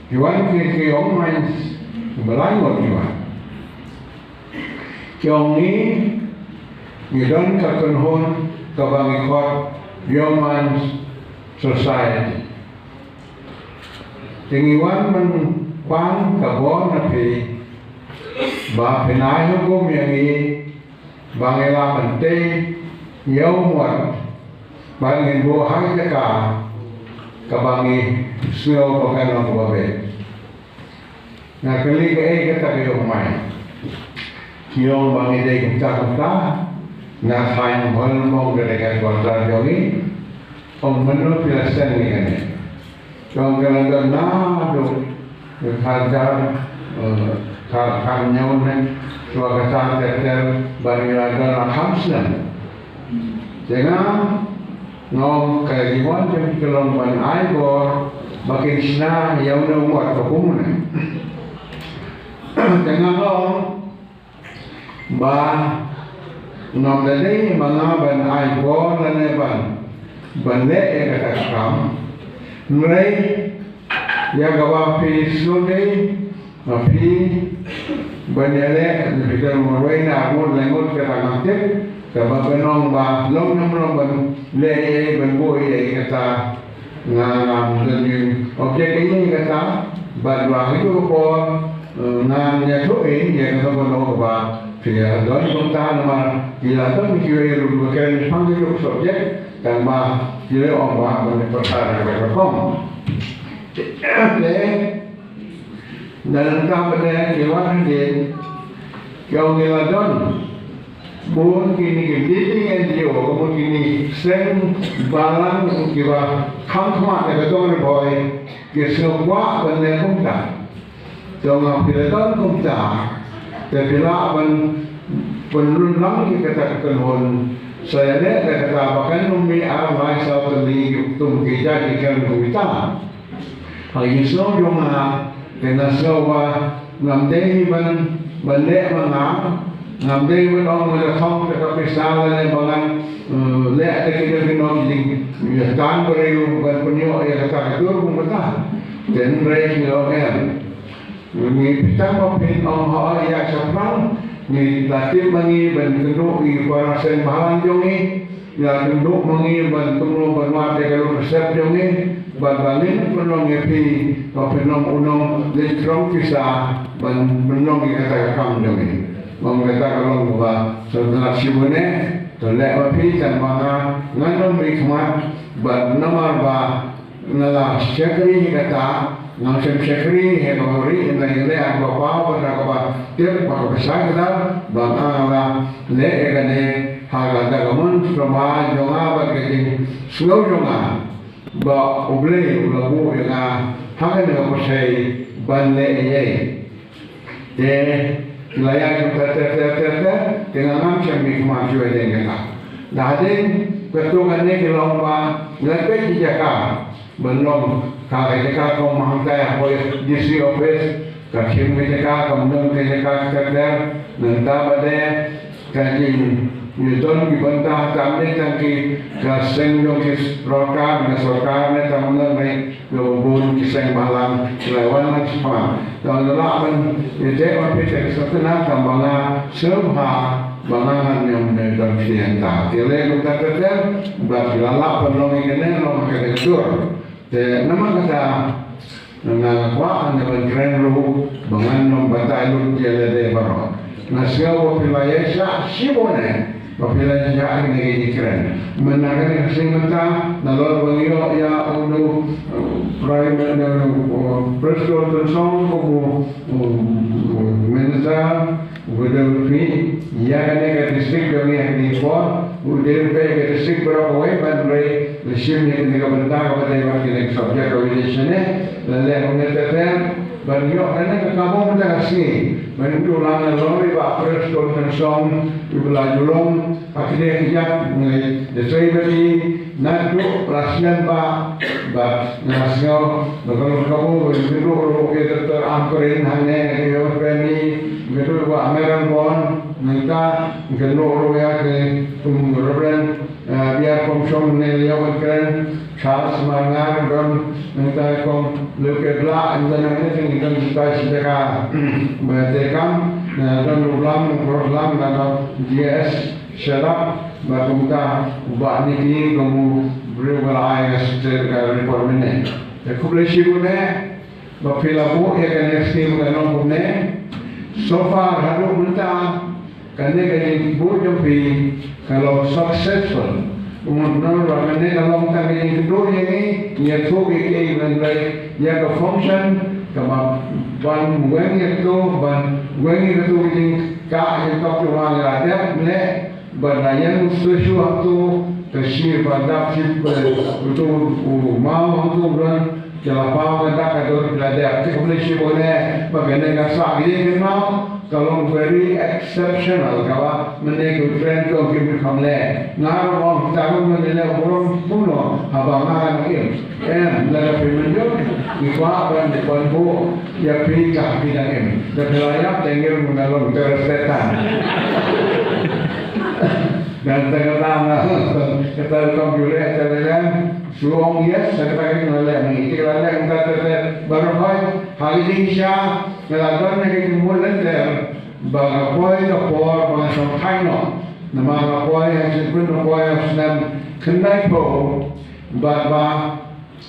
Juan ke ông main belangot Juan. Kiong ni ngidon kakunhon kabangikot Human Society. Tingiwan man kwang kabon na pi ba pinayo ko miyangi bangela pante yaw muat bangin buhay ka kabangi suyo ko kanong babe. Nakali ka kata kayo kumay. Kiyong bangi day kumta na kain holmong gadagan kontra jongi ang menurut pilasan ni kani. Kung kailangan na do hajar kanyaw na suwagasan tetel banilaga na hamslan. Jangan ngom kagiwan jam kelomban aibor makin sna yaw na umot kakumuna. Jangan ngom ba ngom dali mga ban aibor na neban banle katakam mulai ya gawa pi sunday pi banele kita mulai na amul lengut katakam tip kaba benong ba long nom ban le ban boy kata ngam den objek ini kata badwa itu ko ngam ya tu ya kata bono ba pia don kontan ma ila to mi kiwe ru kan panggil subjek dan ma kiwe on ba ban perkara ba kom le dan ka pada kewan din kau ngila don Mohon kini leading NGO, mohon kini seng balang kira kamkmat yang betul boy, kesemua benda kumta, jangan pilihkan kumta, terpilih penurunang kita kenhon. Saya ni kata bahkan umi alam saya terlihat tum kita dikan kumta. Hari semua jangan kena semua ngamdei benda mengam. Ngambil menong melekong dekat pisau dan bangan lek kita menong jadi kan beriu ban punya yang kata itu pun betul dan beriu yang ni kita mungkin orang yang sekarang ni latih mengi ban kenduk di para sen bahan jongi ya kenduk mengi ban tunggu ban mati kalau resep jongi ban bangin penong epi penong unong lekrong kisah ban penong kata kam jongi. Mengatakan kalau bahwa saudara Sibune tolak wapi dan mana nganom hikmat bernama bah ngalah syakri kata ngasem syakri hekori inai le aku apa pada apa tiap apa besar kita bangala le ekane harga kamun sama jonga bagi slow jonga ba oble ulabu yang hakan apa saya ban le ye layak terter dengan macam hikmah juga dengan dah ada ketungan ni kalau lebih dijaka belum kalau jika kau menghantar apa DC office kasih mereka kemudian mereka terter nanti pada kaji Newton dibantah kami tangki kaseng yang disrokan disrokan ni tamunan baik lubun kiseng malam lawan macam dan lawan ide orang pikir sesuatu tambahnya semua banganan yang dalam sienta. Ile kita kata berlalu penolong ini orang kerja. Nama kata dengan kuat dengan keren lu bangan membantai lu jadi baru. Nasihat wilayah Sibune. Apabila jahat negeri keren, menarik singkata, nalor bangiro ya untuk prime presiden tersong minister, gubernur ya kan negara distrik kami yang di Port, gubernur ke distrik berapa way bandrai, lesim ni negara bentang kepada yang kita subjek organisasi, lalu menetapkan bangiro kerana kamu mendasari. Menurut ulangan lori pak presiden tersong ibulah julung akhirnya kijak desai beri nadu rasian pak nasio kalau kamu menurut kita teramperin hanya yang berani menurut pak American Bond minta kenal ya ke pemberan biar komsom nilai yang keren Charles Mangar don minta kong lupa belak dan nanti kita cita-cita bertekam dan ulang dan GS syarat berkumta ubah niki kamu berulai secara report ini. Kubleshi gune bapilabu ya kan skim kanon gune so far haru minta kane bujumpi kalau successful umumnya orang ini kalau kita ingin kedua ini ya tu ini mengenai ya ke function kama ban mueng itu ban mueng itu ini kah yang tak cuma ada ne banayan sesuatu tersir pada sip betul mau untuk dan kelapa kita kador ada kita boleh sih boleh bagaimana kasar ini memang kalau very exceptional kalau menek friend ko kimi kamle ngar mo tahu menile orang puno abangan ini dalam pemenjo ikwa ban depanku ya pika bidang ini dan layak tenggel mengalami tersetan dan tengah kita komputer terlihat suong yes sekali mengalami istilah yang terlihat baru hari ini sya melakukan yang mulai dari bagapoy kapor mga sangkaino na mga kapoy ang sipun kapoy ang senam kendai po ba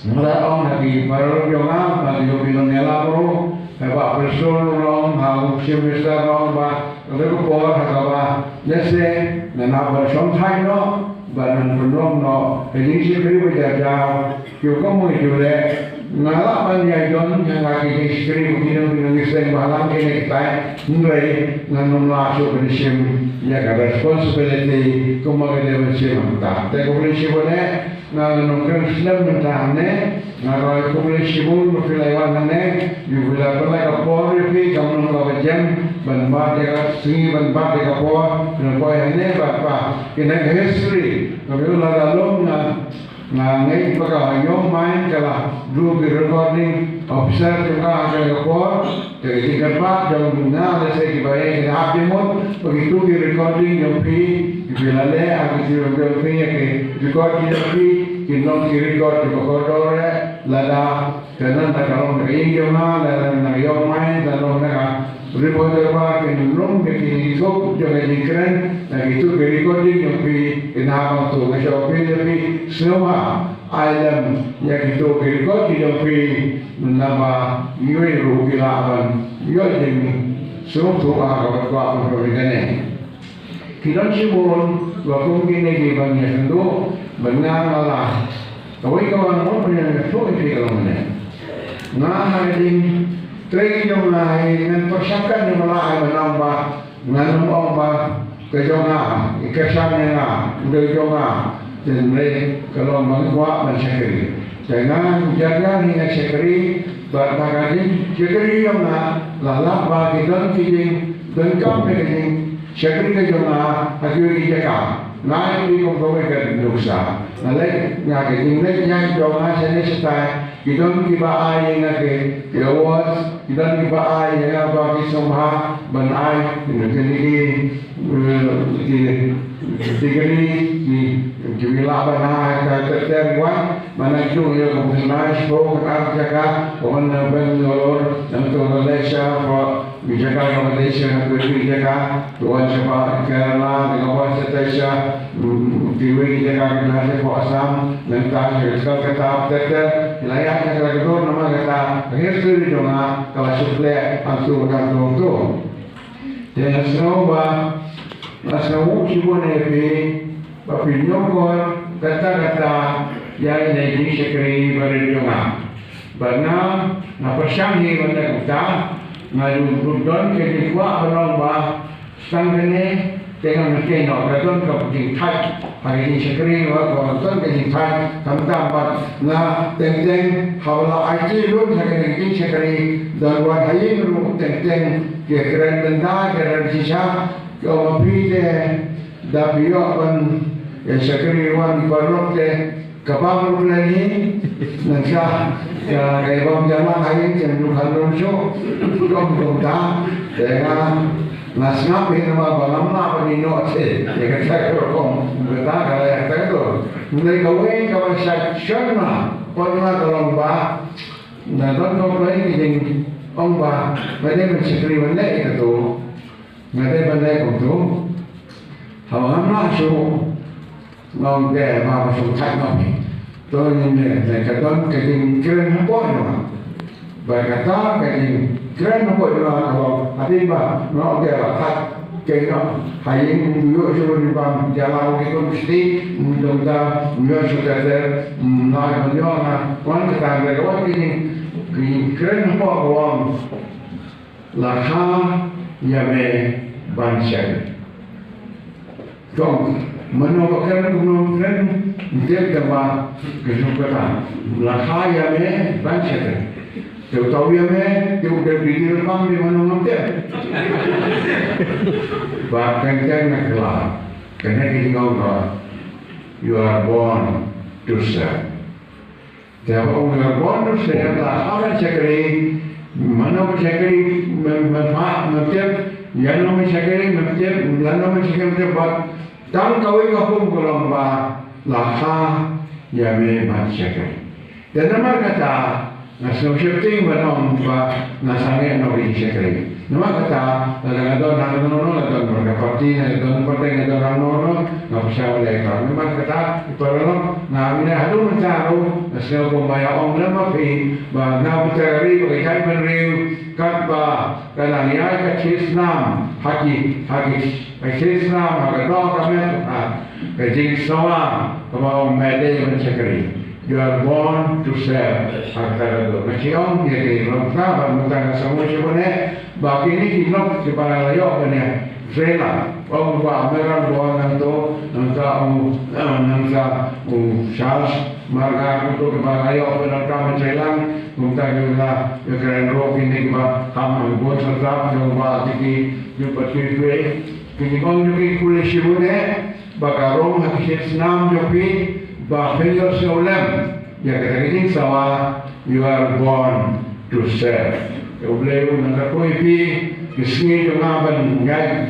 melaong lagi baru jonga bagi yobilong nela po ba presul rong hang simista rong ba lalu kapor hakawa nese na nabar sangkaino ba nan penong no jadi sipri berjajah yung mo jule ngalaman ya don yang lagi istri begini istri malam ini kita mulai nganon masuk ke sim ya ke responsibility kemudian sim tak tapi polisi boleh nganon kerja mentahne ngarai polisi pun berfilawan ne juga boleh kapor pi kamu kalau jam banbat dekat sini banbat dekat kapor dan boleh ne apa kena history kalau lalu ngai pagka yung main kala do recording officer juga ada kapor dari tempat jauh na lese kibaye kita habimut begitu di recording yung pi ibilale aku yung pi ke recording yung pi kinong ki record di kodore lada kanan ta kalong ngai yung na lada na yung main dalong na reporter ba kinong ke kok jangan dikeren nah itu recording yung pi inabang tu ngasyo pi semua alam yang itu record yung pi nama yui rugilaban yoi demi semua tu agak kuat berbeda kita cibun waktu kini di banyak itu benar malah tapi kawan mau punya suatu kalau mana nah ini trik yang lain dan persiapkan yang lain menambah menambah kejongan kesannya kejongan dan mereka kalau menguat mensyakiri jangan jaga hingga syakiri bertakadin syakiri yang lalap bagi dan kijing dan kamping syakiri kejongan akhirnya jaga naik di komponen dosa nalek ngake inglet yang jongan seni setai kita kiba ai ngake yawas kita kiba ai yang bagi somha ban ai ini digeri di wilayah mana tertentuan mana itu yang mengenai sebuah kerja orang Bangalore dan Malaysia Jakarta Malaysia dan Jakarta tuan siapa Kerala dengan bahasa Malaysia di Jakarta bahasa Assam dan kalau kata tertentu wilayah yang itu nama kata history dona kalau suplai antu itu dan semua nasawu cibone pe papinyokor kata-kata yang ini sekali berjumpa. Karena napasyanghi benda kita ngadu don ke dikwa orang bah sangkene dengan keno kadon ke thai hari ini sekali wa don ke thai kamta na teng hawla aji lu sekali sekali dan wa hayin lu teng ke keren benda keren sisa kalau pilih dapiok pun yang sekali wan barok deh kapal lagi nangsa ya kayak bom jalan hari yang luar show dom dah dengan nasnap ini nama balam apa ni no sih ya kan saya kalau berita kalau yang itu Mulai kawin kawan section pernah kalau bah, nah kalau lain yang bah, mereka mencari benda itu, mereka benda itu, hawa masuk, ngom deh masuk tak ngom, tu ni mereka tu keting keren apa ni, berkata keting keren apa ni kalau hati bah, ngom deh tak kena hayang dulu sebelum bang jalan kita mesti mudah sudah ter nak menyolah wan kita berkawan ini keren apa kawan lahha yame banshar donc menolakkan kemungkinan dia dapat kesempatan lahha yame banshar Tahu tahu ya me, dia udah bikin rekam di mana nanti. Bahkan jangan kelar, karena kita ngomong, you are born to serve. Jadi orang you are born to serve lah, apa cakri, mana cakri, macam, yang nama cakri, macam, yang nama cakri buat, dan kau ini aku belum bah, lah ya me cakri. Dan nama kata. Nasa shifting banong ba nasangit no rin nama kata kadang-kadang nanonono atau mereka dan partai atau nanonono ngapasya oleh kau nama kata iparano namin hadu mencaro nasa pumaya ong lama pi ba ngaputari bagay penriu kat ba kanangya ka chisnam haki chisnam agado kami kajing sawa kama mede mencakari. You are born to serve. Antara dua macam jadi lomba bermutang semua sebenarnya. Bagi ini kita sebarang layak punya sela. Orang buat mereka buat nangsa Charles marga untuk sebarang layak punya kami selang. Kita juga keren roh ini kita kami buat serta jumpa tiki jumpa tiki. Kini kau juga kuliah sebenarnya. Bakarong hakis senam jopi. Bahaya seolah ya kita sawa you are born to serve. Boleh nak kau ipi kisah juga banyak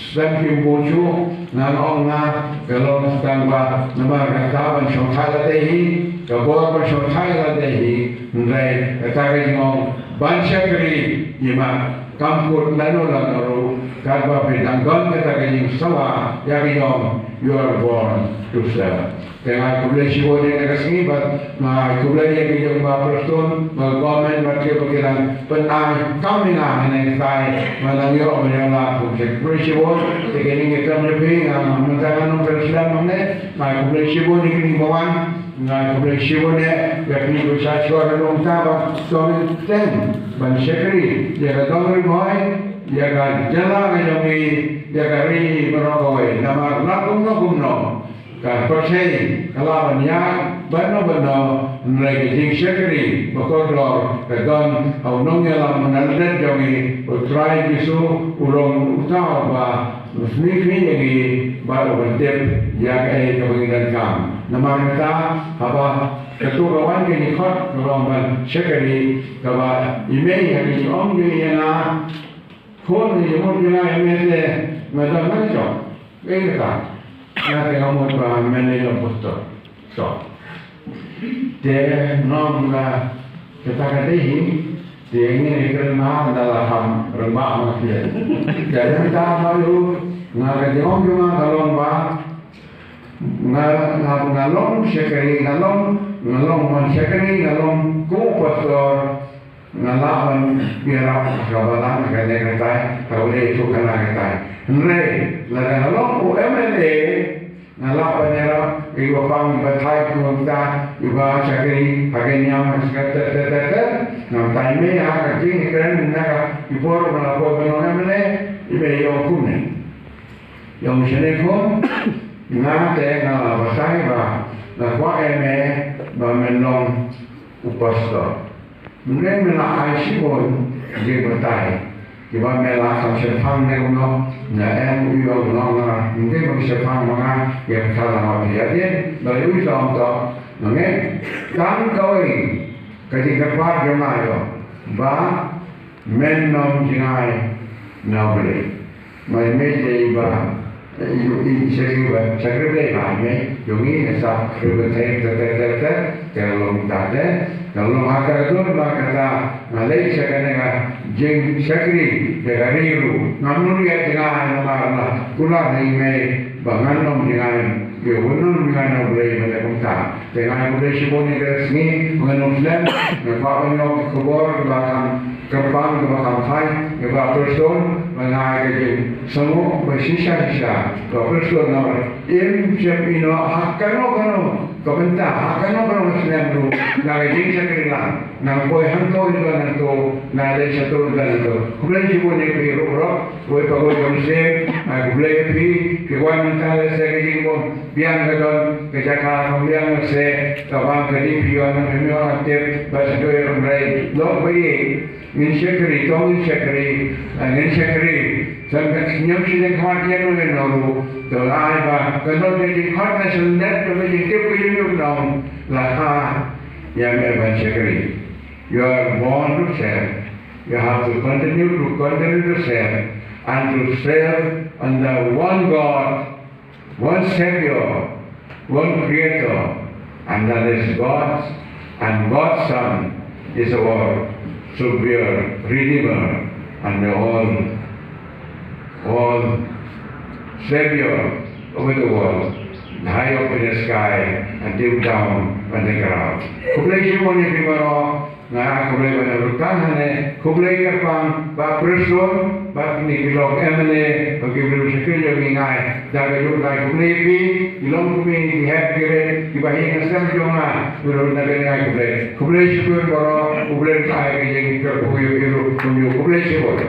sampai bocu nalong na kalau tangga nama kata banyak dehi kabur banyak dehi mulai kata ngom banyak kali ima kampur lalu karba pedanggon kata sawa ya ngom you are born to serve. Dengan kuliah siwa ni nak sini, kuliah yang kita berperson, government berkira berkira penang kami nak ini saya menangyo menyolah kuliah siwa. Jadi kita lebih menjaga presiden mana, kuliah siwa ni kini bawan, kuliah siwa ni yakni usaha suara longkap, suara ten, bansekri, jaga dongri boy, jaga jalan kami, jaga ri berokoi, nama lakum no. Percaya kalau banyak benar-benar mereka jingsekri berkodor dan awalnya lah menarik jami bertrai jisu urang utama bah muslimin lagi baru berdep yang kebanginan kam. Nama kita apa ketua kawan kini kot orang bansekri kawan email yang diom yang na phone yang email macam macam kita. Nanti kamu tuan menilai betul, so. Dia nom la kita katakan dia ini kerana dalam rumah makia. Jadi kita malu ngajong juga kalong ba, ngalong sekali ngalong sekali ngalong kupasor. Ngalaman biar kawalan kena kata kalau itu kena kata nre laga ngalong UMLA ngalapan nera iwa pang batai kumta iwa cakri hagenya maskata nam taime aga jing keren naga ibor melapo UMLA ibe yo kumne yo mishene kom ngate ngalabasai ba na kwa eme ba menong upastor. Mungkin melak aisipun dia bertai. Jika melak sampai sepang ni kuno, nak uyang kuno, mungkin bagi sepang mana yang salah apa dia dari uyang tu, mungkin kan kau ini ketika keluar jemaah bah menom jingai nak beli, mai meja iba Sacrifice banyak, jungi esok berbentuk kalau minta kalau makan tu kata Malaysia kena jeng sakri berariru, namun dia jangan nama pula ni bangan nom jangan Yunun dengan boleh melakukan dengan boleh sibuk ni resmi dengan Muslim dengan yang kubur bahkan kerbang bahkan hai dengan person mengajar semua bersisa-sisa person nomor siap ino hakano komentar hakano Muslim tu nak jadi sekali lah nak boleh hantar itu nanti nak ada satu nanti boleh sibuk ni perlu boleh pakai Muslim boleh pergi kewan mentara sekali pun biang kadon kejakaan biang se tabang kadi pion pion aktif bahasa doa ramai lok bayi ngin syakri sampai senyum sini kematian oleh nalu doai bah kadon jadi khot nasional tu jadi kepilih dong lah yang evan syakri you are born to serve you have to continue to serve and to serve under one God, one Savior, one Creator, and that is God, and God's Son is our Savior, Redeemer, and all Savior over the world, high up in the sky and deep down on the ground. Kublai Shimoni Pimaro, Nara Kublai Vanarutane, Kublai Kapang, Baprison, Baknikilok Emily, Gibril Shakil Mingai, Dagayuk like Kublai, Ilong Kumi, Happy, Ibahin Sam Jonga, Urunagai Kublai, Kublai Shimoni, Kublai Kai, Kublai Shimoni.